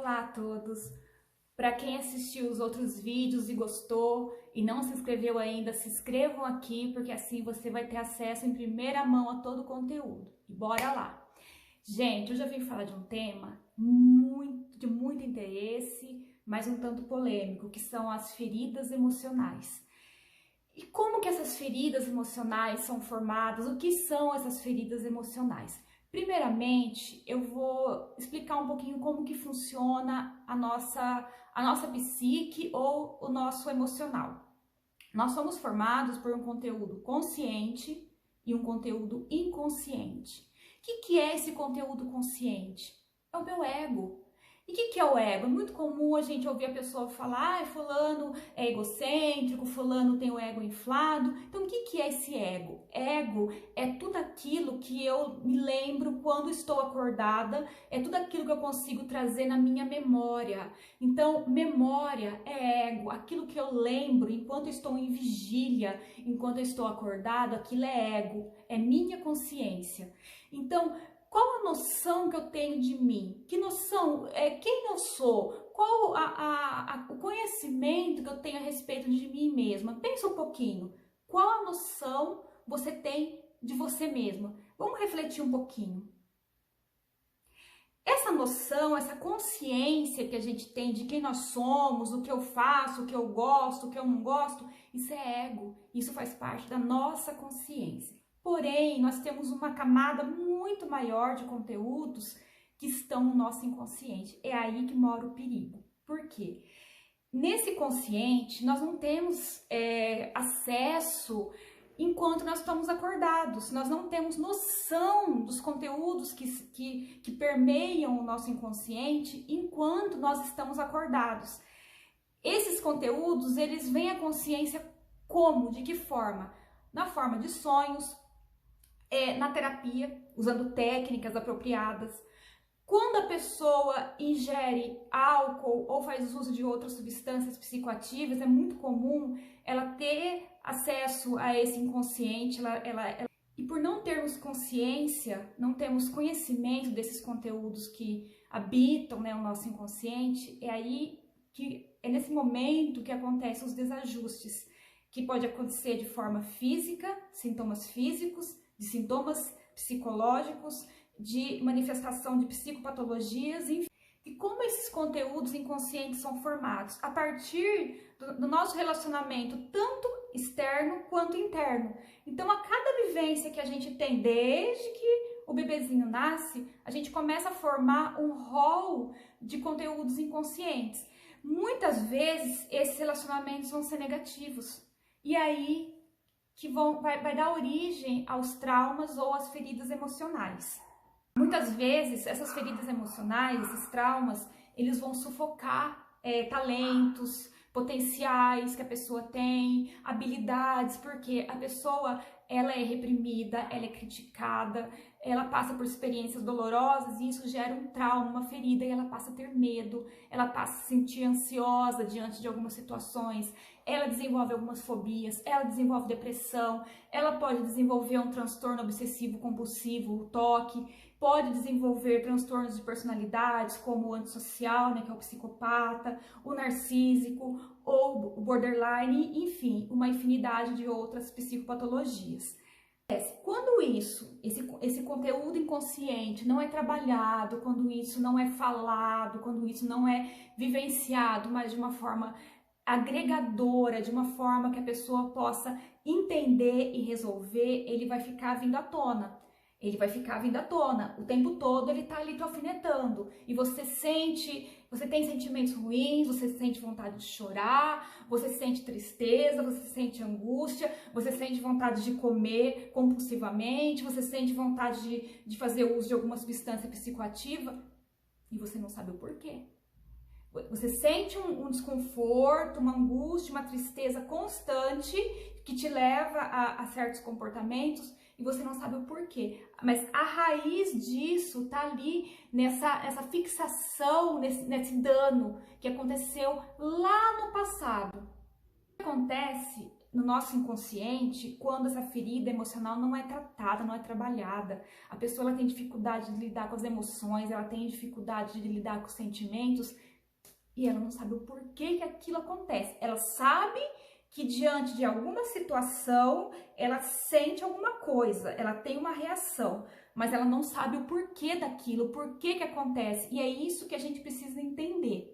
Olá a todos! Para quem assistiu os outros vídeos e gostou e não se inscreveu ainda, se inscrevam aqui, porque assim você vai ter acesso em primeira mão a todo o conteúdo. E bora lá! Gente, eu já vim falar de um tema de muito interesse, mas um tanto polêmico, que são as feridas emocionais. E como que essas feridas emocionais são formadas? O que são essas feridas emocionais? Primeiramente, eu vou explicar um pouquinho como que funciona a nossa psique ou o nosso emocional. Nós somos formados por um conteúdo consciente e um conteúdo inconsciente. O que é esse conteúdo consciente? É o meu ego. E o que é o ego? É muito comum a gente ouvir a pessoa falar, fulano é egocêntrico, fulano tem o ego inflado. Então, o que é esse ego? Ego é tudo aquilo que eu me lembro quando estou acordada, é tudo aquilo que eu consigo trazer na minha memória. Então, memória é ego, aquilo que eu lembro enquanto eu estou em vigília, enquanto eu estou acordado, aquilo é ego, é minha consciência. Então, qual a noção que eu tenho de mim? Que noção, quem eu sou? Qual o conhecimento que eu tenho a respeito de mim mesma? Pensa um pouquinho. Qual a noção você tem de você mesma? Vamos refletir um pouquinho. Essa noção, essa consciência que a gente tem de quem nós somos, o que eu faço, o que eu gosto, o que eu não gosto, isso é ego. Isso faz parte da nossa consciência. Porém, nós temos uma camada muito maior de conteúdos que estão no nosso inconsciente. É aí que mora o perigo. Por quê? Nesse consciente, nós não temos acesso enquanto nós estamos acordados. Nós não temos noção dos conteúdos que permeiam o nosso inconsciente enquanto nós estamos acordados. Esses conteúdos, eles vêm à consciência como? De que forma? Na forma de sonhos, na terapia, usando técnicas apropriadas. Quando a pessoa ingere álcool ou faz uso de outras substâncias psicoativas, é muito comum ela ter acesso a esse inconsciente. E por não termos consciência, não termos conhecimento desses conteúdos que habitam, o nosso inconsciente, é nesse momento que acontecem os desajustes, que pode acontecer de forma física, sintomas físicos, de sintomas psicológicos, de manifestação de psicopatologias, enfim. E como esses conteúdos inconscientes são formados? A partir do nosso relacionamento, tanto externo quanto interno. Então, a cada vivência que a gente tem desde que o bebezinho nasce, a gente começa a formar um rol de conteúdos inconscientes. Muitas vezes, esses relacionamentos vão ser negativos. E aí, que vai dar origem aos traumas ou às feridas emocionais. Muitas vezes, essas feridas emocionais, esses traumas, eles vão sufocar talentos, potenciais que a pessoa tem, habilidades, porque a pessoa, ela é reprimida, ela é criticada, ela passa por experiências dolorosas e isso gera um trauma, uma ferida, e ela passa a ter medo, ela passa a se sentir ansiosa diante de algumas situações, ela desenvolve algumas fobias, ela desenvolve depressão, ela pode desenvolver um transtorno obsessivo compulsivo, o TOC, pode desenvolver transtornos de personalidades como o antissocial, que é o psicopata, o narcísico ou o borderline, enfim, uma infinidade de outras psicopatologias. Quando esse conteúdo inconsciente não é trabalhado, quando isso não é falado, quando isso não é vivenciado, mas de uma forma agregadora, de uma forma que a pessoa possa entender e resolver, ele vai ficar vindo à tona. Ele vai ficar vindo à tona, o tempo todo ele tá ali te alfinetando, e você tem sentimentos ruins, você sente vontade de chorar, você sente tristeza, você sente angústia, você sente vontade de comer compulsivamente, você sente vontade de fazer uso de alguma substância psicoativa, e você não sabe o porquê. Você sente um desconforto, uma angústia, uma tristeza constante que te leva a certos comportamentos e você não sabe o porquê. Mas a raiz disso tá ali nessa fixação, nesse dano que aconteceu lá no passado. O que acontece no nosso inconsciente quando essa ferida emocional não é tratada, não é trabalhada. A pessoa ela tem dificuldade de lidar com as emoções, ela tem dificuldade de lidar com os sentimentos e ela não sabe o porquê que aquilo acontece. Ela sabe que diante de alguma situação ela sente alguma coisa, ela tem uma reação, mas ela não sabe o porquê daquilo, o porquê que acontece. E é isso que a gente precisa entender.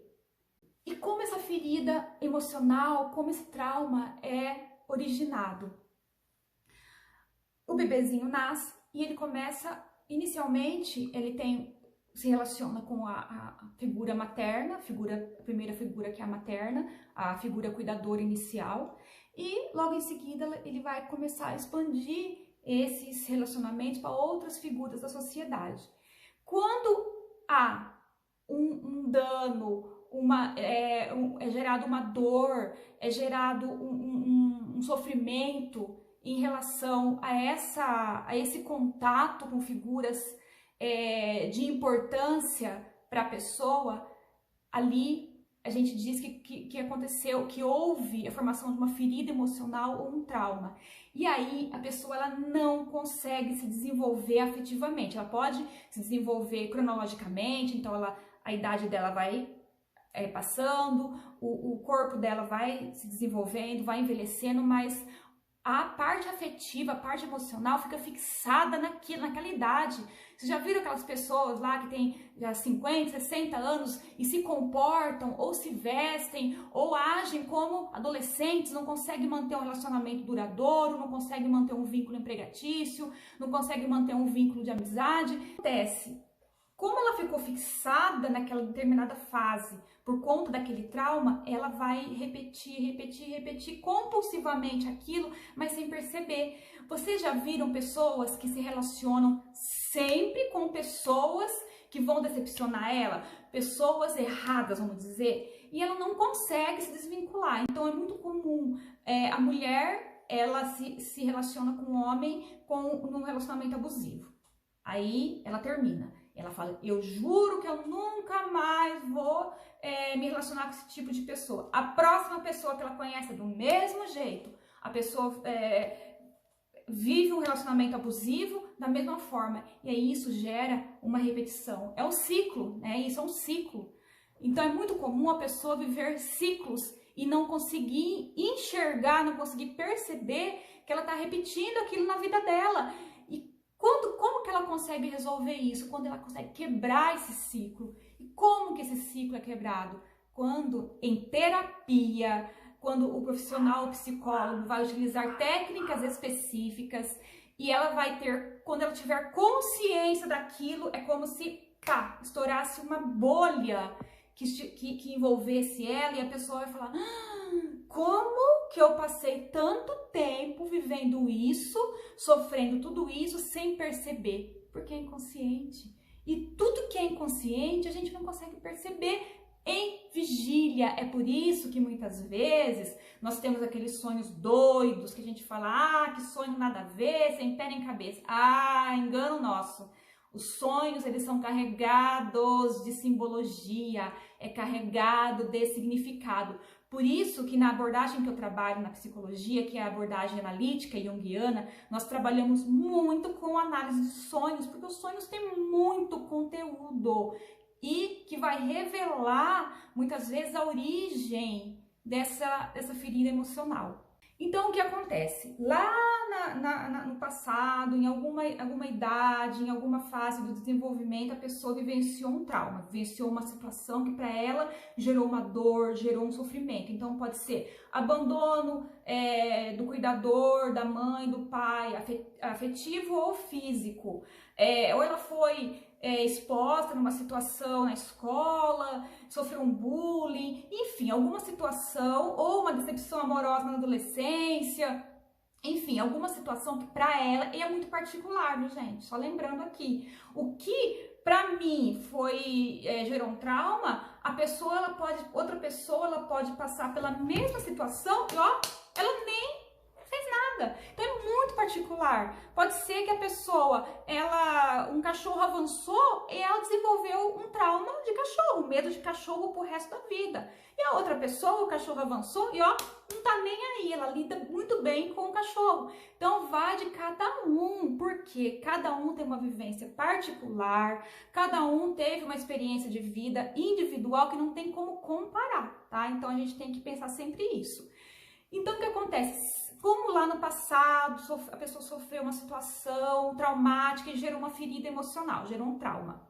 E como essa ferida emocional, como esse trauma é originado? O bebezinho nasce e ele começa, inicialmente, se relaciona com a figura materna, a primeira figura que é a materna, a figura cuidadora inicial, e logo em seguida ele vai começar a expandir esses relacionamentos para outras figuras da sociedade. Quando há um dano, é gerado uma dor, é gerado um sofrimento em relação a esse contato com figuras de importância para a pessoa, ali a gente diz que aconteceu, que houve a formação de uma ferida emocional ou um trauma. E aí a pessoa ela não consegue se desenvolver afetivamente. Ela pode se desenvolver cronologicamente, então a idade dela vai passando, o corpo dela vai se desenvolvendo, vai envelhecendo, mas a parte afetiva, a parte emocional fica fixada naquela idade. Vocês já viram aquelas pessoas lá que têm já 50, 60 anos e se comportam ou se vestem ou agem como adolescentes, não conseguem manter um relacionamento duradouro, não conseguem manter um vínculo empregatício, não conseguem manter um vínculo de amizade? Acontece. Como ela ficou fixada naquela determinada fase por conta daquele trauma, ela vai repetir compulsivamente aquilo, mas sem perceber. Vocês já viram pessoas que se relacionam sempre com pessoas que vão decepcionar ela? Pessoas erradas, vamos dizer, e ela não consegue se desvincular. Então é muito comum a mulher, ela se relaciona com um homem num relacionamento abusivo. Aí ela termina. Ela fala, eu juro que eu nunca mais vou me relacionar com esse tipo de pessoa. A próxima pessoa que ela conhece é do mesmo jeito. A pessoa vive um relacionamento abusivo da mesma forma. E aí isso gera uma repetição. É um ciclo, né? Isso é um ciclo. Então é muito comum a pessoa viver ciclos e não conseguir enxergar, não conseguir perceber que ela está repetindo aquilo na vida dela. Como que ela consegue resolver isso? Quando ela consegue quebrar esse ciclo. E como que esse ciclo é quebrado? Quando em terapia, quando o profissional, o psicólogo vai utilizar técnicas específicas e ela vai ter, quando ela tiver consciência daquilo, é como se, estourasse uma bolha que envolvesse ela e a pessoa vai falar, como que eu passei tanto tempo vivendo isso, sofrendo tudo isso sem perceber? Porque é inconsciente. E tudo que é inconsciente a gente não consegue perceber em vigília. É por isso que muitas vezes nós temos aqueles sonhos doidos que a gente fala, que sonho nada a ver, sem pé nem cabeça. Engano nosso. Os sonhos, eles são carregados de simbologia, é carregado de significado. Por isso que na abordagem que eu trabalho na psicologia, que é a abordagem analítica e junguiana, nós trabalhamos muito com análise de sonhos, porque os sonhos têm muito conteúdo e que vai revelar, muitas vezes, a origem dessa ferida emocional. Então, o que acontece? Lá no passado, em alguma idade, em alguma fase do desenvolvimento, a pessoa vivenciou um trauma, vivenciou uma situação que para ela gerou uma dor, gerou um sofrimento. Então, pode ser abandono do cuidador, da mãe, do pai, afetivo ou físico. Ou ela foi exposta numa situação na escola, sofreu um bullying, enfim, alguma situação, ou uma decepção amorosa na adolescência, enfim, alguma situação que para ela é muito particular, viu, gente? Só lembrando aqui, o que para mim gerou um trauma, outra pessoa ela pode passar pela mesma situação e ela nem fez nada. Então é muito particular. Pode ser que a pessoa, um cachorro avançou e ela desenvolveu um trauma de cachorro, medo de cachorro pro resto da vida. E a outra pessoa, o cachorro avançou e ó, não tá nem aí, ela lida muito bem com o cachorro. Então vai de cada um, porque cada um tem uma vivência particular, cada um teve uma experiência de vida individual que não tem como comparar, tá? Então a gente tem que pensar sempre isso. Então o que acontece? Como lá no passado a pessoa sofreu uma situação traumática e gerou uma ferida emocional, gerou um trauma,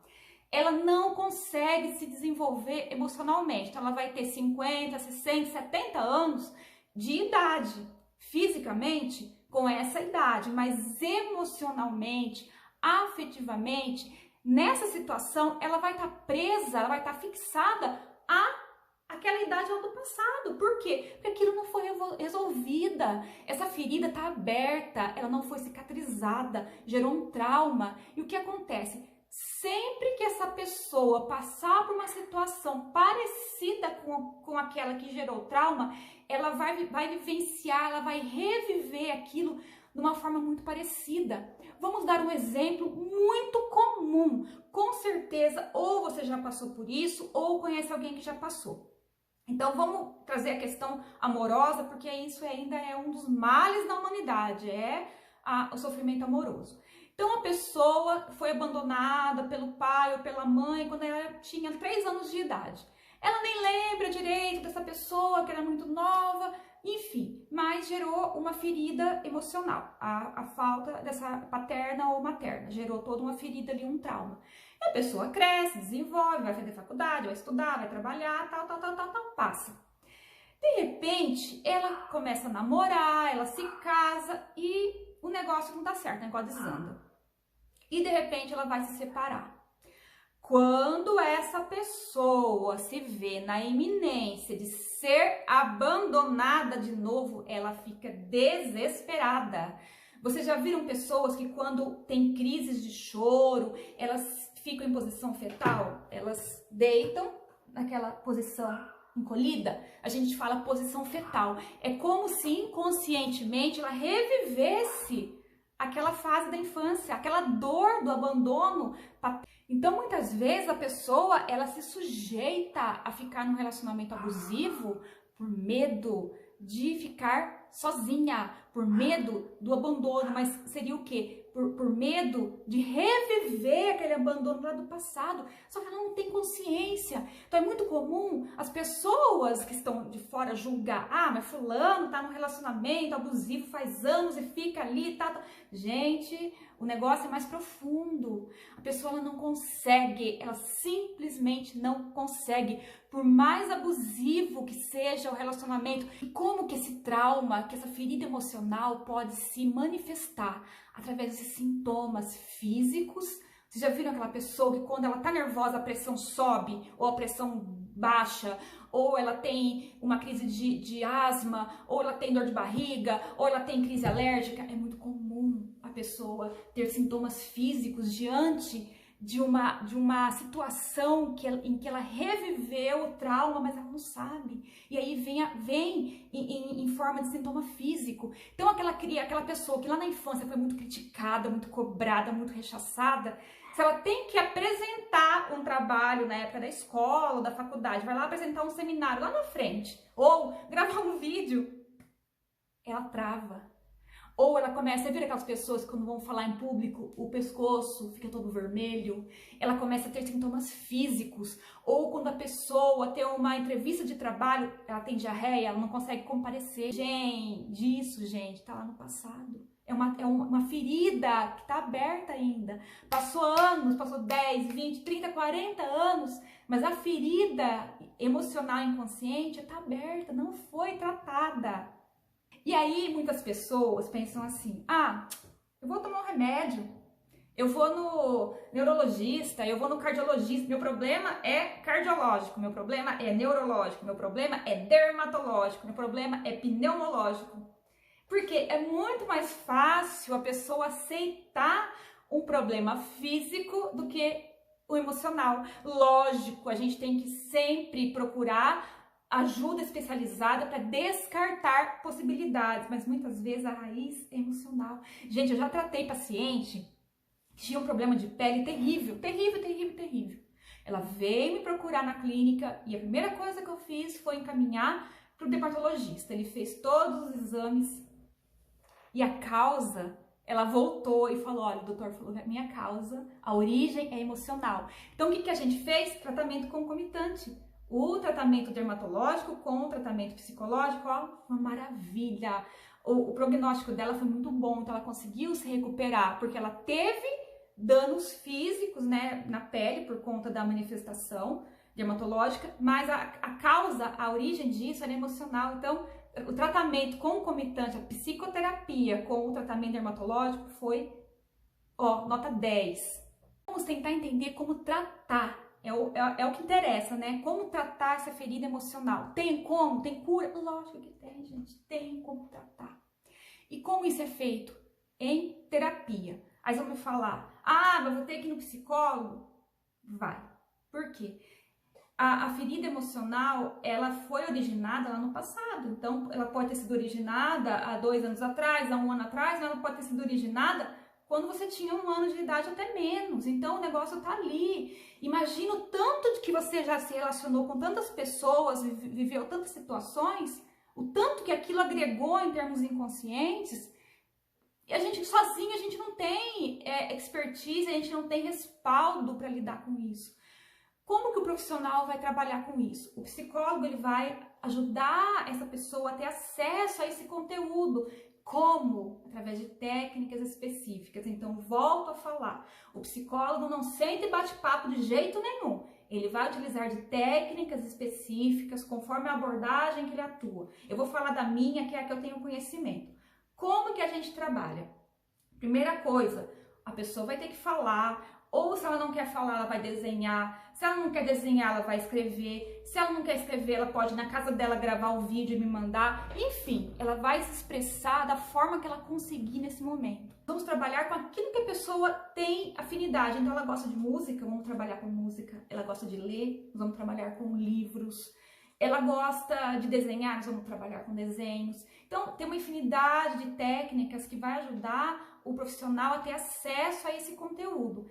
ela não consegue se desenvolver emocionalmente. Então ela vai ter 50, 60, 70 anos de idade, fisicamente com essa idade, mas emocionalmente, afetivamente, nessa situação ela vai estar presa, ela vai estar fixada àquela idade lá do passado. Por quê? Porque aquilo não foi resolvida. Essa ferida está aberta, ela não foi cicatrizada, gerou um trauma. E o que acontece? Sempre que essa pessoa passar por uma situação parecida com aquela que gerou trauma, ela vai vivenciar, ela vai reviver aquilo de uma forma muito parecida. Vamos dar um exemplo muito comum. Com certeza, ou você já passou por isso, ou conhece alguém que já passou. Então vamos trazer a questão amorosa, porque isso ainda é um dos males da humanidade, o sofrimento amoroso. Então a pessoa foi abandonada pelo pai ou pela mãe quando ela tinha 3 anos de idade. Ela nem lembra direito dessa pessoa, que era muito nova, enfim, mas gerou uma ferida emocional. A falta dessa paterna ou materna gerou toda uma ferida ali, um trauma. E a pessoa cresce, desenvolve, vai fazer faculdade, vai estudar, vai trabalhar, tal, passa. De repente, ela começa a namorar, ela se casa e o negócio não dá certo, o negócio desanda. E de repente ela vai se separar. Quando essa pessoa se vê na iminência de ser abandonada de novo, ela fica desesperada. Vocês já viram pessoas que quando tem crises de choro, elas ficam em posição fetal? Elas deitam naquela posição encolhida? A gente fala posição fetal. É como se inconscientemente ela revivesse aquela fase da infância, aquela dor do abandono. Então, muitas vezes a pessoa, ela se sujeita a ficar num relacionamento abusivo por medo de ficar sozinha, por medo do abandono, mas seria o quê? Por medo de reviver aquele abandono lá do passado, só que ela não tem consciência. Então é muito comum as pessoas que estão de fora julgar, mas fulano tá num relacionamento abusivo faz anos e fica ali, tá. Gente, o negócio é mais profundo. A pessoa ela não consegue, ela simplesmente não consegue, por mais abusivo que seja o relacionamento. E como que esse trauma, que essa ferida emocional pode se manifestar através desses sintomas físicos? Vocês já viram aquela pessoa que quando ela tá nervosa a pressão sobe ou a pressão baixa, ou ela tem uma crise de asma, ou ela tem dor de barriga, ou ela tem crise alérgica? É muito comum a pessoa ter sintomas físicos diante de uma situação em que ela reviveu o trauma, mas ela não sabe. E aí vem em forma de sintoma físico. Então aquela pessoa que lá na infância foi muito criticada, muito cobrada, muito rechaçada, se ela tem que apresentar um trabalho na época da escola, da faculdade, vai lá apresentar um seminário lá na frente, ou gravar um vídeo, ela trava. Ou ela começa a ver aquelas pessoas que quando vão falar em público, o pescoço fica todo vermelho, ela começa a ter sintomas físicos, ou quando a pessoa tem uma entrevista de trabalho, ela tem diarreia, ela não consegue comparecer. Gente, tá lá no passado. É uma ferida que tá aberta ainda. Passou anos, passou 10, 20, 30, 40 anos, mas a ferida emocional inconsciente tá aberta, não foi tratada. E aí muitas pessoas pensam assim, eu vou tomar um remédio, eu vou no neurologista, eu vou no cardiologista, meu problema é cardiológico, meu problema é neurológico, meu problema é dermatológico, meu problema é pneumológico. Porque é muito mais fácil a pessoa aceitar um problema físico do que o emocional. Lógico, a gente tem que sempre procurar ajuda especializada para descartar possibilidades, mas muitas vezes a raiz é emocional. Gente, eu já tratei paciente que tinha um problema de pele terrível. Ela veio me procurar na clínica e a primeira coisa que eu fiz foi encaminhar para o dermatologista. Ele fez todos os exames e a causa, ela voltou e falou, olha, o doutor falou que a minha causa, a origem é emocional. Então, o que a gente fez? Tratamento concomitante. O tratamento dermatológico com o tratamento psicológico, ó, uma maravilha. O prognóstico dela foi muito bom, então ela conseguiu se recuperar, porque ela teve danos físicos, né, na pele por conta da manifestação dermatológica, mas a causa, a origem disso era emocional. Então, o tratamento concomitante, a psicoterapia com o tratamento dermatológico foi, ó, nota 10. Vamos tentar entender como tratar, é o que interessa, né? Como tratar essa ferida emocional. Tem como? Tem cura? Lógico que tem, gente, tem como tratar. E como isso é feito? Em terapia. Aí você vai falar, mas eu vou ter que ir no psicólogo? Vai. Por quê? A ferida emocional, ela foi originada lá no passado. Então, ela pode ter sido originada há 2 anos atrás, há 1 ano atrás, mas ela pode ter sido originada quando você tinha 1 ano de idade, até menos. Então, o negócio tá ali. Imagina o tanto de que você já se relacionou com tantas pessoas, viveu tantas situações, o tanto que aquilo agregou em termos inconscientes. E a gente sozinho, a gente não tem expertise, a gente não tem respaldo para lidar com isso. Como que o profissional vai trabalhar com isso? O psicólogo, ele vai ajudar essa pessoa a ter acesso a esse conteúdo. Como? Através de técnicas específicas. Então, volto a falar, o psicólogo não senta e bate papo de jeito nenhum. Ele vai utilizar de técnicas específicas conforme a abordagem que ele atua. Eu vou falar da minha, que é a que eu tenho conhecimento. Como que a gente trabalha? Primeira coisa, a pessoa vai ter que falar, ou se ela não quer falar, ela vai desenhar. Se ela não quer desenhar, ela vai escrever. Se ela não quer escrever, ela pode ir na casa dela gravar o vídeo e me mandar. Enfim, ela vai se expressar da forma que ela conseguir nesse momento. Vamos trabalhar com aquilo que a pessoa tem afinidade. Então, ela gosta de música, vamos trabalhar com música. Ela gosta de ler, vamos trabalhar com livros. Ela gosta de desenhar, nós vamos trabalhar com desenhos. Então, tem uma infinidade de técnicas que vai ajudar o profissional a ter acesso a esse conteúdo.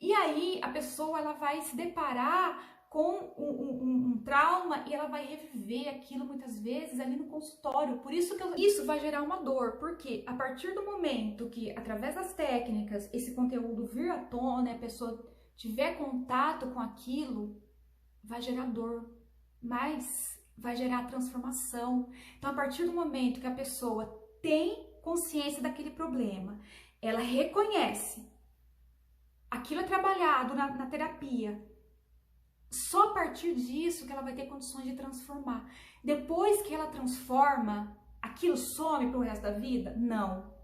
E aí, a pessoa, ela vai se deparar com um trauma e ela vai reviver aquilo muitas vezes ali no consultório. Por isso que isso vai gerar uma dor, porque a partir do momento que, através das técnicas, esse conteúdo vir à tona, a pessoa tiver contato com aquilo, vai gerar dor, mas vai gerar transformação. Então, a partir do momento que a pessoa tem consciência daquele problema, ela reconhece, aquilo é trabalhado na terapia, só a partir disso que ela vai ter condições de transformar. Depois que ela transforma, aquilo some pro resto da vida? Não.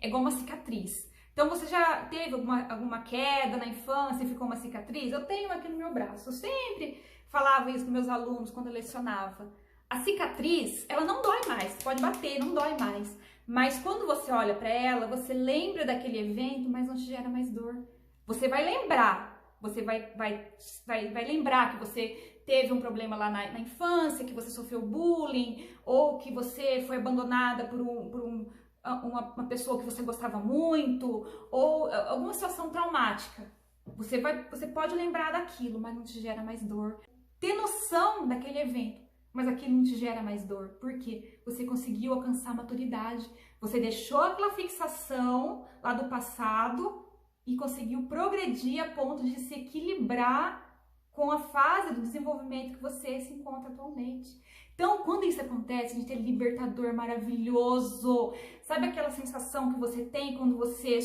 É igual uma cicatriz. Então, você já teve alguma queda na infância e ficou uma cicatriz? Eu tenho aqui no meu braço. Eu sempre falava isso com meus alunos quando eu lecionava. A cicatriz, ela não dói mais. Pode bater, não dói mais. Mas quando você olha para ela, você lembra daquele evento, mas não te gera mais dor. Você vai lembrar, você vai lembrar que você teve um problema lá na infância, que você sofreu bullying, ou que você foi abandonada por uma pessoa que você gostava muito, ou alguma situação traumática. Você pode lembrar daquilo, mas não te gera mais dor. Ter noção daquele evento, mas aquilo não te gera mais dor. Por quê? Você conseguiu alcançar a maturidade. Você deixou aquela fixação lá do passado e conseguiu progredir a ponto de se equilibrar com a fase do desenvolvimento que você se encontra atualmente. Então, quando isso acontece, a gente é libertador, maravilhoso. Sabe aquela sensação que você tem quando você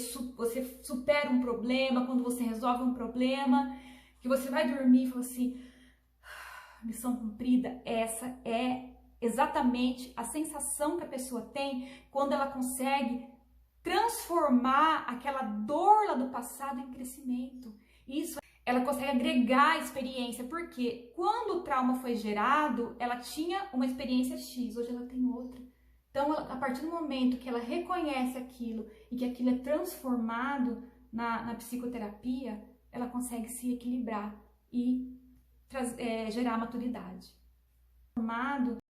supera um problema, quando você resolve um problema, que você vai dormir e fala assim, missão cumprida? Essa é exatamente a sensação que a pessoa tem quando ela consegue transformar aquela dor lá do passado em crescimento. Isso, ela consegue agregar a experiência, porque quando o trauma foi gerado, ela tinha uma experiência X, hoje ela tem outra. Então, a partir do momento que ela reconhece aquilo e que aquilo é transformado na psicoterapia, ela consegue se equilibrar e gerar maturidade.